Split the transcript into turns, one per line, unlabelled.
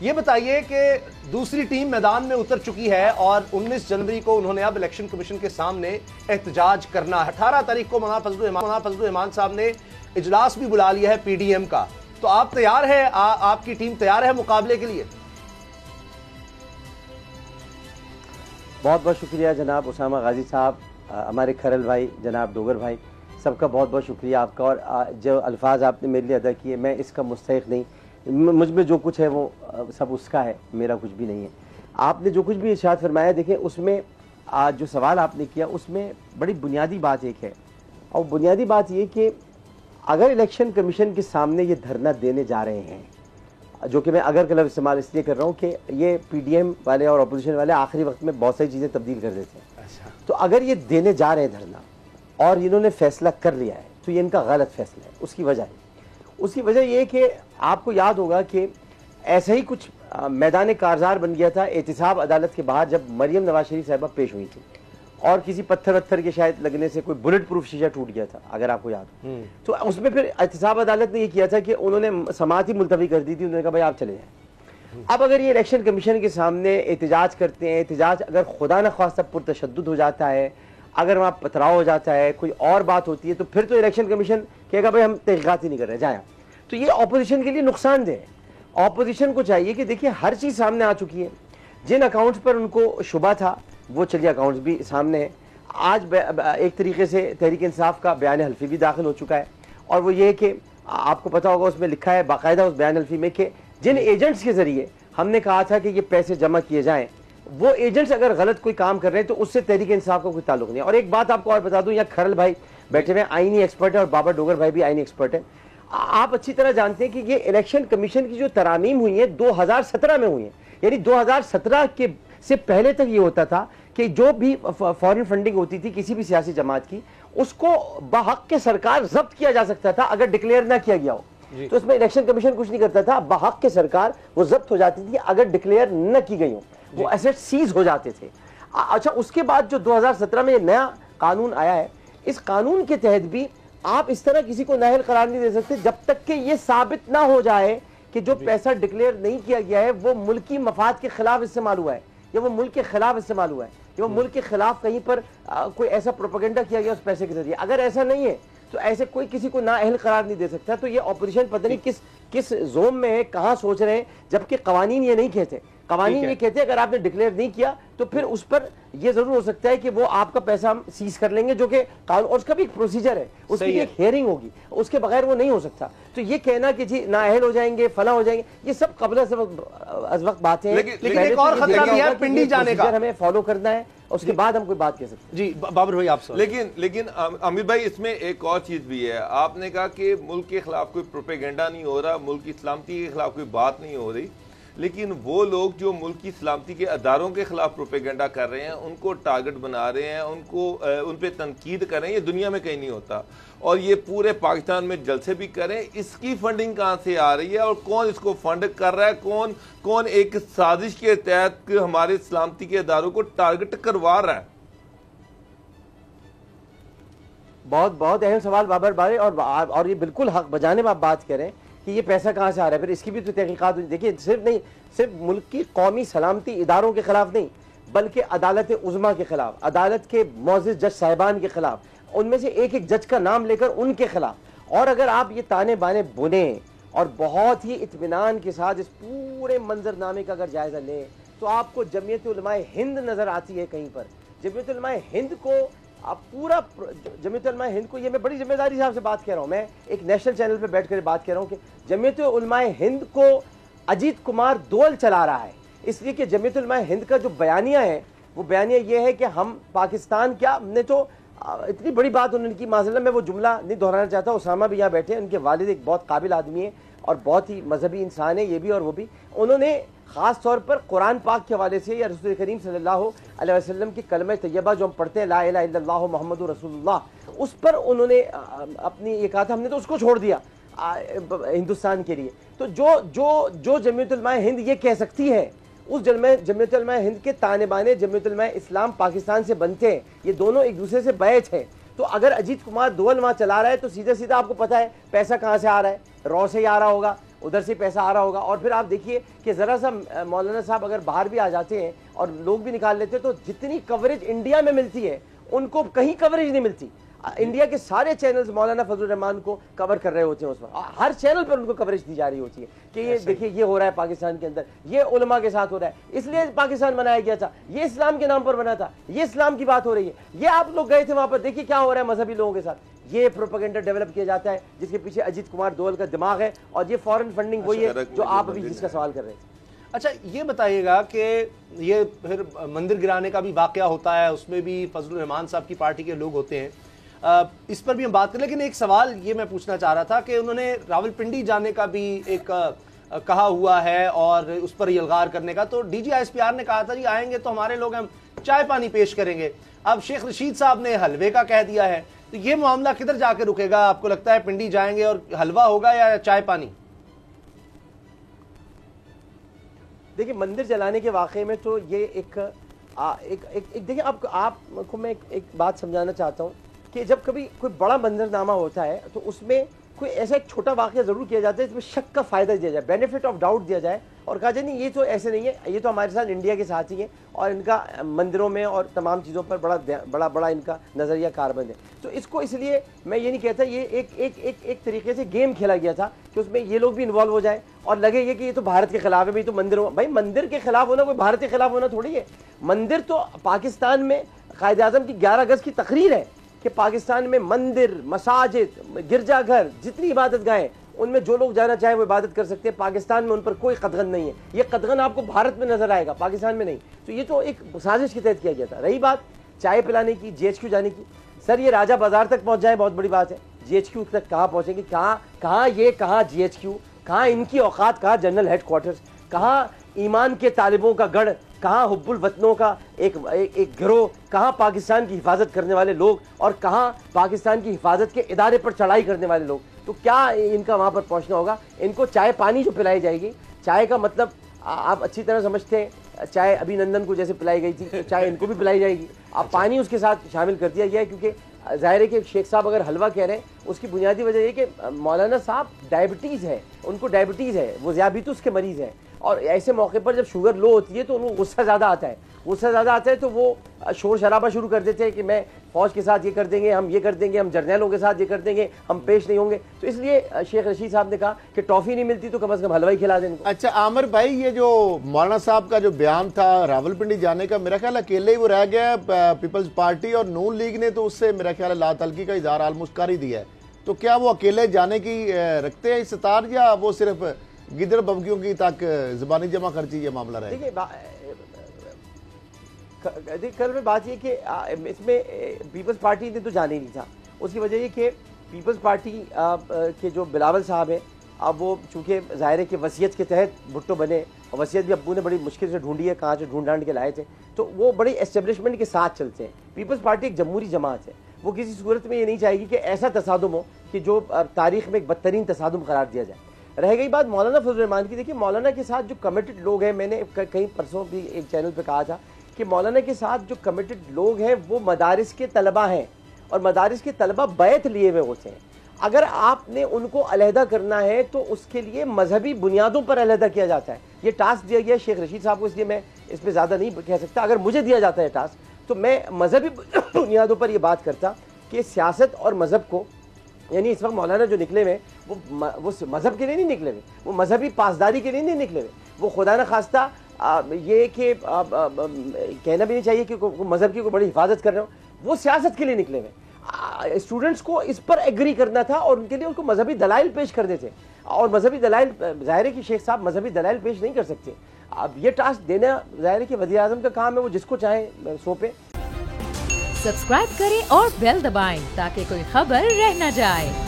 یہ بتائیے کہ دوسری ٹیم میدان میں اتر چکی ہے اور 19 جنوری کو انہوں نے اب الیکشن کمیشن کے سامنے احتجاج کرنا ہے. 18 تاریخ کو مولانا فضل الرحمان صاحب نے اجلاس بھی بلا لیا ہے پی ڈی ایم کا. تو آپ تیار ہیں؟ آپ کی ٹیم تیار ہے مقابلے کے لیے؟
بہت بہت شکریہ جناب اسامہ غازی صاحب، ہمارے کھرل بھائی، جناب ڈوگر بھائی، سب کا بہت بہت شکریہ آپ کا. اور جو الفاظ آپ نے میرے لیے ادا کیے، میں اس کا مستحق نہیں. مجھ میں جو کچھ ہے وہ سب اس کا ہے، میرا کچھ بھی نہیں ہے. آپ نے جو کچھ بھی ارشاد فرمایا، دیکھیں اس میں جو سوال آپ نے کیا اس میں بڑی بنیادی بات ایک ہے، اور بنیادی بات یہ کہ اگر الیکشن کمیشن کے سامنے یہ دھرنا دینے جا رہے ہیں، جو کہ میں اگر کا لفظ استعمال اس لیے کر رہا ہوں کہ یہ پی ڈی ایم والے اور اپوزیشن والے آخری وقت میں بہت ساری چیزیں تبدیل کر دیتے ہیں. تو اگر یہ دینے جا رہے ہیں دھرنا اور انہوں نے فیصلہ کر لیا ہے تو یہ ان کا غلط فیصلہ ہے. اس کی وجہ یہ کہ آپ کو یاد ہوگا کہ ایسا ہی کچھ میدان کارزار بن گیا تھا احتساب عدالت کے باہر، جب مریم نواز شریف صاحبہ پیش ہوئی تھی اور کسی پتھر کے شاید لگنے سے کوئی بلٹ پروف شیشہ ٹوٹ گیا تھا، اگر آپ کو یاد ہو. تو اس میں پھر احتساب عدالت نے یہ کیا تھا کہ انہوں نے سماعت ہی ملتوی کر دی تھی. انہوں نے کہا بھائی آپ چلے جائیں. اب اگر یہ الیکشن کمیشن کے سامنے احتجاج کرتے ہیں، احتجاج اگر خدا نخواستہ پرتشدد ہو جاتا ہے، اگر وہاں پتھراؤ ہو جاتا ہے، کوئی اور بات ہوتی ہے، تو پھر تو الیکشن کمیشن کہے گا بھائی ہم تحقیقات ہی نہیں کر رہے، جائیں. تو یہ اپوزیشن کے لیے نقصان دہ ہے. اپوزیشن کو چاہیے کہ دیکھیے ہر چیز سامنے آ چکی ہے. جن اکاؤنٹس پر ان کو شبہ تھا وہ چلیے اکاؤنٹس بھی سامنے ہیں. آج ایک طریقے سے تحریک انصاف کا بیان حلفی بھی داخل ہو چکا ہے، اور وہ یہ کہ آپ کو پتا ہوگا اس میں لکھا ہے باقاعدہ اس بیان حلفی میں کہ جن ایجنٹس کے ذریعے ہم نے کہا تھا کہ یہ پیسے جمع کیے جائیں، وہ ایجنٹس اگر غلط کوئی کام کر رہے ہیں تو اس سے تحریک انصاف کا کوئی تعلق نہیں ہے. اور ایک بات آپ کو اور بتا دوں، یہاں کھرل بھائی بیٹھے ہوئے آئینی ایکسپرٹ ہے اور بابا ڈوگر بھائی بھی آئینی ایکسپرٹ ہے. آپ اچھی طرح جانتے ہیں کہ یہ الیکشن کمیشن کی جو ترامیم ہوئی ہیں 2017 میں ہوئی ہیں. یعنی 2017 کے سے پہلے تک یہ ہوتا تھا کہ جو بھی فارن فنڈنگ ہوتی تھی کسی بھی سیاسی جماعت کی، اس کو بحق کے سرکار ضبط کیا جا سکتا تھا اگر ڈکلیئر نہ کیا گیا ہو. تو اس میں الیکشن کمیشن کچھ نہیں کرتا تھا، بحق کے سرکار وہ ضبط ہو جاتی تھی اگر ڈکلیئر نہ کی گئی ہو، وہ ایسٹ سیز ہو جاتے تھے. اچھا، اس کے بعد جو 2017 میں یہ نیا قانون آیا ہے، اس قانون کے تحت بھی آپ اس طرح کسی کو نااہل قرار نہیں دے سکتے جب تک کہ یہ ثابت نہ ہو جائے کہ جو پیسہ ڈکلیئر نہیں کیا گیا ہے وہ ملکی مفاد کے خلاف استعمال ہوا ہے، یا وہ ملک کے خلاف استعمال ہوا ہے، یا وہ ملک کے خلاف کہیں پر کوئی ایسا پروپیگنڈا کیا گیا اس پیسے کے ذریعے. اگر ایسا نہیں ہے تو ایسے کوئی کسی کو نااہل قرار نہیں دے سکتا. تو یہ اپوزیشن پتہ نہیں کس زوم میں ہے، کہاں سوچ رہے ہیں، جبکہ قوانین یہ نہیں کہتے. قوانین یہ کہتے ہیں اگر آپ نے ڈکلیئر نہیں کیا تو پھر اس پر یہ ضرور ہو سکتا ہے کہ وہ آپ کا پیسہ ہم سیز کر لیں گے، جو کہ قانون، اور اس کا بھی ایک پروسیجر ہے، اس کی ایک ہیئرنگ ہوگی، اس کے بغیر وہ نہیں ہو سکتا. تو یہ کہنا کہ جی نااہل ہو جائیں گے، فلاں ہو جائیں گے، یہ سب قبل از وقت باتیں ہیں.
لیکن ایک اور خطرہ بھی ہے پنڈی جانے کا،
ہمیں فالو کرنا ہے، اس کے بعد ہم کوئی بات کہہ سکتے ہیں.
جی بابر بھائی آپ سے.
لیکن امیر بھائی اس میں ایک اور چیز بھی ہے. آپ نے کہا کہ ملک کے خلاف کوئی پروپیگنڈا نہیں ہو رہا، ملک کی سلامتی کے خلاف کوئی بات نہیں ہو رہی، لیکن وہ لوگ جو ملک کی سلامتی کے اداروں کے خلاف پروپیگنڈا کر رہے ہیں، ان کو ٹارگٹ بنا رہے ہیں، ان پہ تنقید کر رہے ہیں، یہ دنیا میں کہیں نہیں ہوتا. اور یہ پورے پاکستان میں جلسے بھی کریں، اس کی فنڈنگ کہاں سے آ رہی ہے اور کون اس کو فنڈ کر رہا ہے، کون ایک سازش کے تحت ہمارے سلامتی کے اداروں کو ٹارگٹ کروا رہا ہے.
بہت اہم سوال بابر بھائی، اور یہ بالکل حق بجانب آپ بات کریں کہ یہ پیسہ کہاں سے آ رہا ہے. پھر اس کی بھی تو تحقیقات ہوئی. دیکھیے صرف ملک کی قومی سلامتی اداروں کے خلاف نہیں، بلکہ عدالت عظمیٰ کے خلاف، عدالت کے معزز جج صاحبان کے خلاف، ان میں سے ایک جج کا نام لے کر ان کے خلاف. اور اگر آپ یہ تانے بانے بنیں اور بہت ہی اطمینان کے ساتھ اس پورے منظرنامے کا اگر جائزہ لیں تو آپ کو جمعیت علماء ہند نظر آتی ہے کہیں پر. جمعیت علماء ہند کو جمعیت علماء ہند کو، یہ میں بڑی ذمہ داری سے آپ سے بات کہہ رہا ہوں، میں ایک نیشنل چینل پہ بیٹھ کر بات کہہ رہا ہوں کہ جمعیت علماء ہند کو اجیت کمار دول چلا رہا ہے. اس لیے کہ جمعیت علماء ہند کا جو بیانیہ ہے وہ بیانیہ یہ ہے کہ ہم پاکستان کیا نے تو اتنی بڑی بات انہوں نے کی، معذرت میں وہ جملہ نہیں دہرانا چاہتا. اسامہ بھی یہاں بیٹھے ہیں، ان کے والد ایک بہت قابل آدمی ہیں اور بہت ہی مذہبی انسان ہے، یہ بھی اور وہ بھی. انہوں نے خاص طور پر قرآن پاک کے حوالے سے یا رسول کریم صلی اللہ علیہ وسلم کی کلمہ طیبہ جو ہم پڑھتے ہیں لا الہ الا اللہ محمد رسول اللہ، اس پر انہوں نے اپنی یہ کہا تھا ہم نے تو اس کو چھوڑ دیا ہندوستان کے لیے. تو جو جمعیت علماء ہند یہ کہہ سکتی ہے، اس جمعیت علماء ہند کے تانے بانے جمعیت علماء اسلام پاکستان سے بنتے ہیں، یہ دونوں ایک دوسرے سے بیعت ہیں. تو اگر اجیت کمار دول وہاں چلا رہا ہے تو سیدھا آپ کو پتا ہے پیسہ کہاں سے آ رہا ہے، رو سے ہی آ رہا ہوگا. ادھر سے پیسہ آ رہا ہوگا. اور پھر آپ دیکھیے کہ ذرا سا مولانا صاحب اگر باہر بھی آ جاتے ہیں اور لوگ بھی نکال لیتے ہیں تو جتنی کوریج انڈیا میں ملتی ہے ان کو کہیں کوریج نہیں ملتی. انڈیا کے سارے چینلز مولانا فضل الرحمان کو کور کر رہے ہوتے ہیں, اس وقت ہر چینل پر ان کو کوریج دی جا رہی ہوتی ہے کہ یہ دیکھیے یہ ہو رہا ہے پاکستان کے اندر, یہ علماء کے ساتھ ہو رہا ہے, اس لیے پاکستان بنایا گیا تھا, یہ اسلام کے نام پر بنا تھا, یہ اسلام کی بات ہو رہی ہے, یہ آپ لوگ گئے تھے وہاں پر, دیکھیے کیا ہو رہا ہے مذہبی لوگوں کے ساتھ. یہ پروپیگنڈا ڈیولپ کیا جاتا ہے جس کے پیچھے اجیت کمار دوول کا دماغ ہے, اور یہ فورن فنڈنگ وہی ہے جو آپ ابھی جس کا سوال کر رہے تھے.
اچھا یہ بتائیے گا کہ یہ پھر مندر گرانے کا بھی واقعہ ہوتا ہے, اس میں بھی فضل الرحمان صاحب کی پارٹی کے لوگ ہوتے ہیں, اس پر بھی ہم بات کریں. لیکن ایک سوال یہ میں پوچھنا چاہ رہا تھا کہ انہوں نے راولپنڈی جانے کا بھی ایک کہا ہوا ہے اور اس پر یلغار کرنے کا, تو D G I S P R نے کہا تھا جی آئیں گے تو ہمارے لوگ ہم چائے پانی پیش کریں گے. اب شیخ رشید صاحب نے حلوے کا کہہ دیا ہے, تو یہ معاملہ کدھر جا کے رکے گا آپ کو لگتا ہے؟ پنڈی جائیں گے اور حلوہ ہوگا یا چائے پانی؟
دیکھیں مندر جلانے کے واقعے میں تو یہ ایک دیکھیں آپ کو میں ایک بات سمجھانا چاہتا ہوں کہ جب کبھی کوئی بڑا منظرنامہ ہوتا ہے تو اس میں کوئی ایسا ایک چھوٹا واقعہ ضرور کیا جاتا ہے جس میں شک کا فائدہ دیا جائے, بینیفٹ آف ڈاؤٹ دیا جائے, اور کہا جائے نہیں یہ تو ایسے نہیں ہے, یہ تو ہمارے ساتھ انڈیا کے ساتھ ہی ہے اور ان کا مندروں میں اور تمام چیزوں پر بڑا ان کا نظریہ کاربند ہے. تو اس کو اس لیے میں یہ نہیں کہتا, یہ ایک طریقے سے گیم کھیلا گیا تھا کہ اس میں یہ لوگ بھی انوالو ہو جائیں اور لگے یہ کہ یہ تو بھارت کے خلاف ہے. بھائی تو مندروں, بھائی مندر کے خلاف ہونا کوئی بھارت کے خلاف ہونا تھوڑی ہے. مندر تو پاکستان میں قائد اعظم کی 11 اگست کی تقریر ہے کہ پاکستان میں مندر, مساجد, گرجا گھر, جتنی عبادت گاہیں ان میں جو لوگ جانا چاہیں وہ عبادت کر سکتے ہیں. پاکستان میں ان پر کوئی قدغن نہیں ہے. یہ قدغن آپ کو بھارت میں نظر آئے گا, پاکستان میں نہیں. تو یہ تو ایک سازش کے تحت کیا گیا تھا. رہی بات چائے پلانے کی, جی ایچ کیو جانے کی, سر یہ راجہ بازار تک پہنچ جائے بہت بڑی بات ہے. جی ایچ کیو تک کہاں پہنچیں گے؟ کہاں جی ایچ کیو, کہاں ان کی اوقات, کہاں جنرل ہیڈ کوارٹرز, کہاں ایمان کے طالبوں کا گڑھ, کہاں حب الوطنوں کا ایک گروہ, کہاں پاکستان کی حفاظت کرنے والے لوگ, اور کہاں پاکستان کی حفاظت کے ادارے پر چڑھائی کرنے والے لوگ. تو کیا ان کا وہاں پر پہنچنا ہوگا؟ ان کو چائے پانی جو پلائی جائے گی, چائے کا مطلب آپ اچھی طرح سمجھتے ہیں, چائے ابھی نندن کو جیسے پلائی گئی تھی چائے ان کو بھی پلائی جائے گی. اب پانی اس کے ساتھ شامل کر دیا گیا ہے, کیونکہ ظاہر ہے کہ شیخ صاحب اگر حلوہ کہہ رہے ہیں اس کی بنیادی وجہ یہ کہ مولانا صاحب ڈائبٹیز ہے, ان کو ڈائبٹیز ہے, وہ ذیابیطس کے مریض ہیں, اور ایسے موقع پر جب شوگر لو ہوتی ہے تو ان کو غصہ زیادہ آتا ہے, تو وہ شور شرابہ شروع کر دیتے ہیں کہ میں فوج کے ساتھ یہ کر دیں گے, ہم یہ کر دیں گے, ہم جرنیلوں کے ساتھ یہ کر دیں گے, ہم پیش نہیں ہوں گے. تو اس لیے شیخ رشید صاحب نے کہا کہ ٹافی نہیں ملتی تو کم از کم حلوہ ہی کھلا دیں ان کو.
اچھا عامر بھائی, یہ جو مولانا صاحب کا جو بیان تھا راولپنڈی جانے کا, میرا خیال اکیلے ہی وہ رہ گیا ہے. پیپلز پارٹی اور نون لیگ نے تو اس سے میرا خیال لا تلقی کا اظہار آلموسٹ کر ہی دیا ہے. تو کیا وہ اکیلے جانے کی رکھتے ہیں استطاعت, یا وہ صرف گدڑ بمکیوں کی تک زبانی جمع خرچی یہ معاملہ رہے؟
دیکھیے کل میں بات یہ کہ اس میں پیپلز پارٹی نے تو جانا ہی نہیں تھا. اس کی وجہ یہ کہ پیپلز پارٹی کے جو بلاول صاحب ہیں, اب وہ چونکہ ظاہر ہے کہ وصیت کے تحت بھٹو بنے, اور وصیت بھی ابو نے بڑی مشکل سے ڈھونڈی ہے, کہاں سے ڈھونڈ ڈھانڈ کے لائے تھے, تو وہ بڑی اسٹیبلشمنٹ کے ساتھ چلتے ہیں. پیپلز پارٹی ایک جمہوری جماعت ہے, وہ کسی صورت میں یہ نہیں چاہے گی کہ ایسا تصادم ہو کہ جو تاریخ میں ایک بدترین تصادم قرار دیا جائے. رہ گئی بات مولانا فضل الرحمان کی, دیکھیے مولانا کے ساتھ جو کمیٹڈ لوگ ہیں, میں نے کئی پرسوں بھی ایک چینل پہ کہا تھا کہ مولانا کے ساتھ جو کمیٹڈ لوگ ہیں وہ مدارس کے طلبہ ہیں, اور مدارس کے طلبہ بیعت لیے ہوئے ہوتے ہیں. اگر آپ نے ان کو علیحدہ کرنا ہے تو اس کے لیے مذہبی بنیادوں پر علیحدہ کیا جاتا ہے. یہ ٹاسک دیا گیا شیخ رشید صاحب کو, اس لیے میں اس پہ زیادہ نہیں کہہ سکتا. اگر مجھے دیا جاتا ہے ٹاسک تو میں مذہبی بنیادوں پر یہ بات کرتا کہ سیاست اور مذہب کو, یعنی اس وقت مولانا جو نکلے ہوئے وہ مذہب کے لیے نہیں نکلے ہوئے, وہ مذہبی پاسداری کے لیے نہیں نکلے ہوئے, وہ خدا نخواستہ یہ کہ کہنا بھی نہیں چاہیے کہ مذہب کی کوئی بڑی حفاظت کر رہے ہوں, وہ سیاست کے لیے نکلے ہوئے. اسٹوڈنٹس کو اس پر ایگری کرنا تھا اور ان کے لیے ان کو مذہبی دلائل پیش کرنے تھے, اور مذہبی دلائل ظاہر ہے کہ شیخ صاحب مذہبی دلائل پیش نہیں کر سکتے. اب یہ ٹاسک دینا ظاہر ہے کہ وزیر اعظم کا کام ہے, وہ جس کو چاہیں سونپے.
سبسکرائب کریں اور بیل دبائیں تاکہ کوئی خبر رہ نہ جائے.